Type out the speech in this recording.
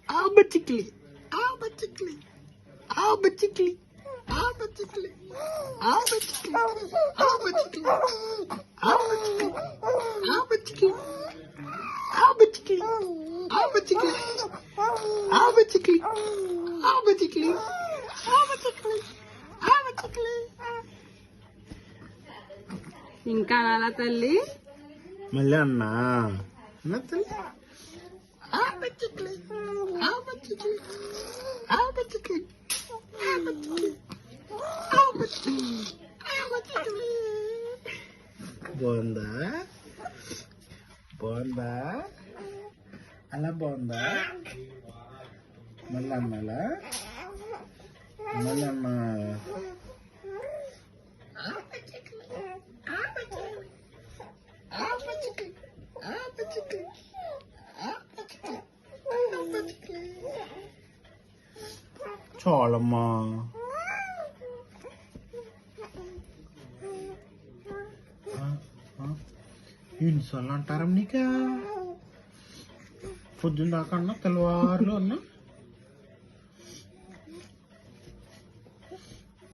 Abachikli, abachikli, abachikli, abachikli, abachikli, abachikli, abachikli, abachikli, abachikli, abachikli, abachikli, abachikli, abachikli, abachikli. ఇంకా నాన్న తల్లి మళ్ళీ అన్నా తల్లి బాగుందా బాగుందా అలా బాగుందా మళ్ళీ అన్నాలా మళ్ళీ అన్నా చాలమ్మా ఎన్నిసార్లు అంటారా నీకా పొద్దున్న దాకా అన్నా తెల్లవారులు అన్నా